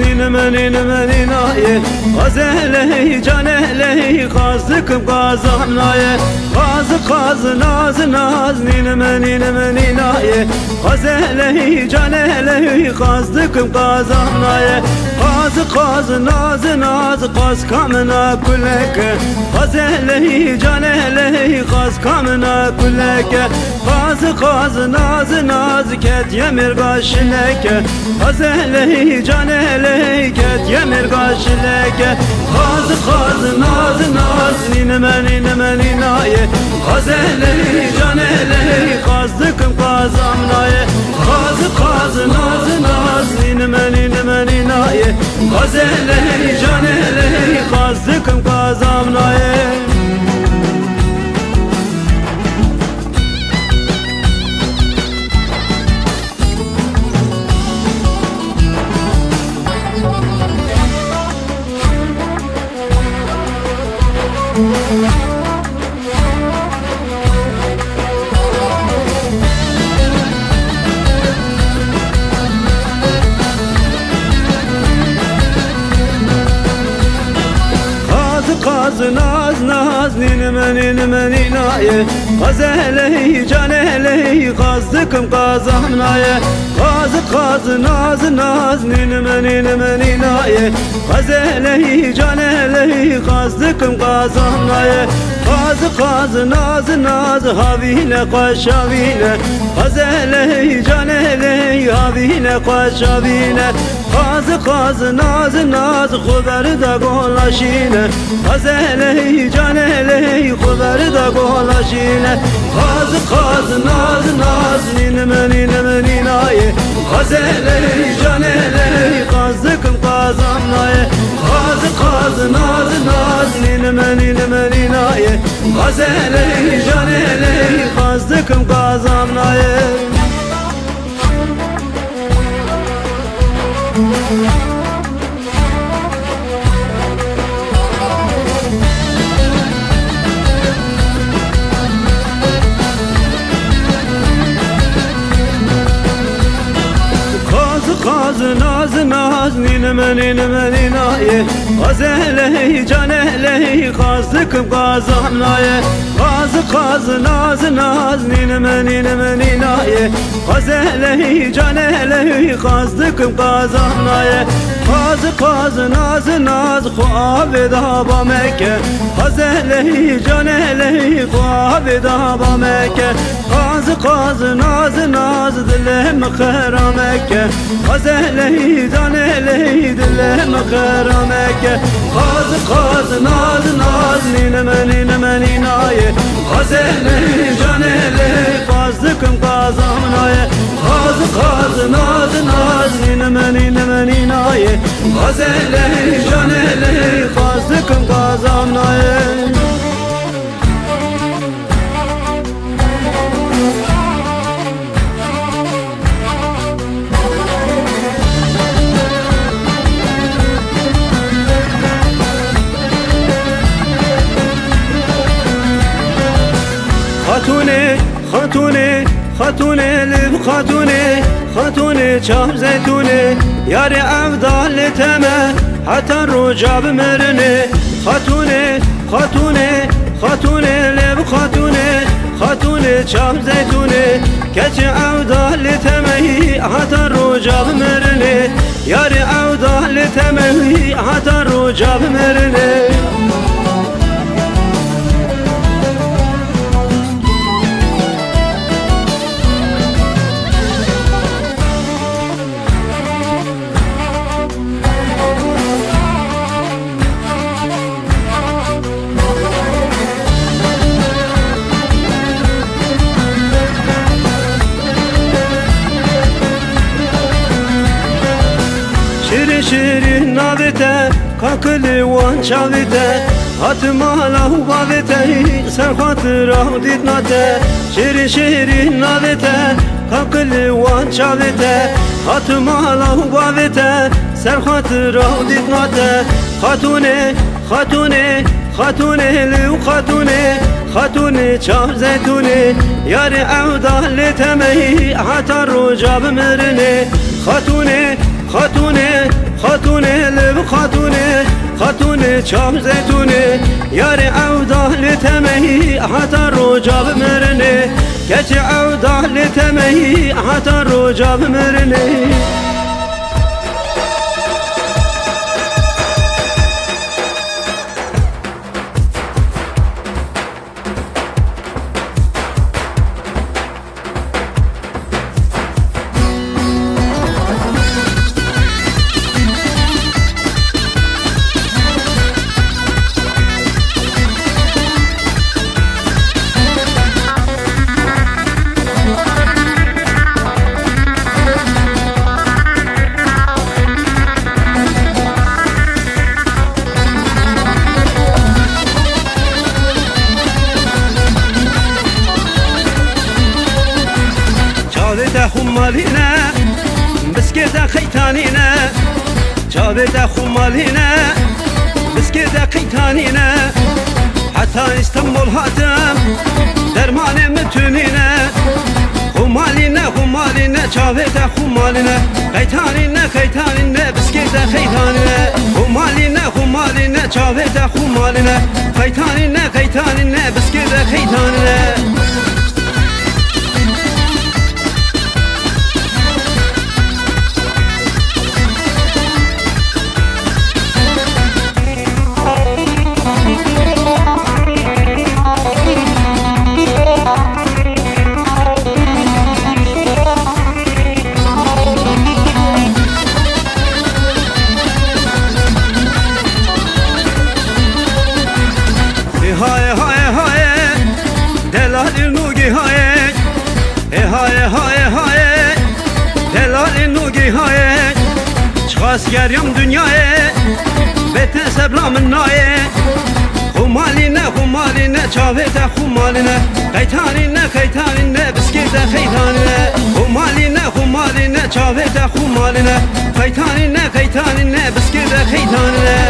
ninime ninaye Gazelehi canelehi kazdıkım kazamnaye Kazı naz ninime ninaye Gazelehi canelehi kazdıkım kazamnaye Kazı naz kaz kamına kuleke Gazelehi canelehi kaz kamına kuleke Kazı naz ket yemir gaşileke Gazelehi canelehi ket yemir gaşileke Kazı naz ninime ninaye Gazelehi canelehi kazdıkım kazamnaye Kazı naz ninime ninaye Gazelehi canelehi kazdıkım kazamnaye Kazı naz ninime ninaye Gazelehi canelehi kazdıkım kazamnaye Kazı naz ninime ninaye Gazelehi canelehi kazdıkım kazamnaye Kazı naz havile kaşavile Gazelehi canelehi havile kaşavile Kazı naz xuberi da golaşine Gazelehi canelehi xuberi da golaşine Kazı naz ninime ninaye Gazelehi canelehi kazdıkım kazamnaye Kazı naz ninime ninaye Gazelehi canelehi kazdıkım kazamnaye Kazı naz ninime ninaye Gazelehi canelehi kazdıkım kazamnaye Kazı naz ninime ninaye Gazelehi canelehi kazdıkım kazamnaye Kazı naz khuaveda ba Mekke Gazelehi canelehi khuaveda ba Mekke Kazı naz dilim khara Mekke Gazelehi canelehi dilim khara Mekke Kazı naz ninime ninaye Gazelehi canelehi kazdıkım kazamnaye Kazı naz ninime ninaye Gazelehi canelehi kazdıkım kazamnaye خاتونه لب خاتونه چاب زیتونه یار افضل تمه حتی رجاب مرنه خاتونه لب خاتونه چاب زیتونه کچ افضل تمه حتی رجاب مرنه یار افضل تمه حتی رجاب مرنه شیرین ناویته کاکلی وان چاویته hatımala huvavete sen hatıra ditnate şirin navete kakli wan çavete hatımala huvavete sen hatıra ditnate hatune liu hatune çav zeytune yar evda letemehi hatar rojab mirne hatune خاتونه لب خاتونه خاتونه چام زیتونه یار عوده لتمهی حتا روجا بمرنه کچ عوده لتمهی حتا روجا بمرنه چاوێتە خومالینە بسکێتە قەیتانینە چاوێتە خومالینە بسکێتە قەیتانینە حتا ئیستەمبۆڵ هاتم دەرمانێ متونینە خومالینە خومالینە چاوێتە خومالینە قەیتانینە قەیتانینە بسکێتە قەیتانینە خومالینە خومالینە چاوێتە خومالینە قەیتانینە قەیتانینە بسکێتە قەیتانینە هاي هاي هاي دلال النوجي هاي هاي هاي هاي دلال النوجي هاي شخاص يريم دنياي بيتن سبلا من ناي خمالينا خمالينا شافيتا خمالينا قيتانينا قيتانينا بسكيتا خيتانينا خمالينا خمالينا شافيتا خمالينا قيتانينا قيتانينا بسكيتا خيتانينا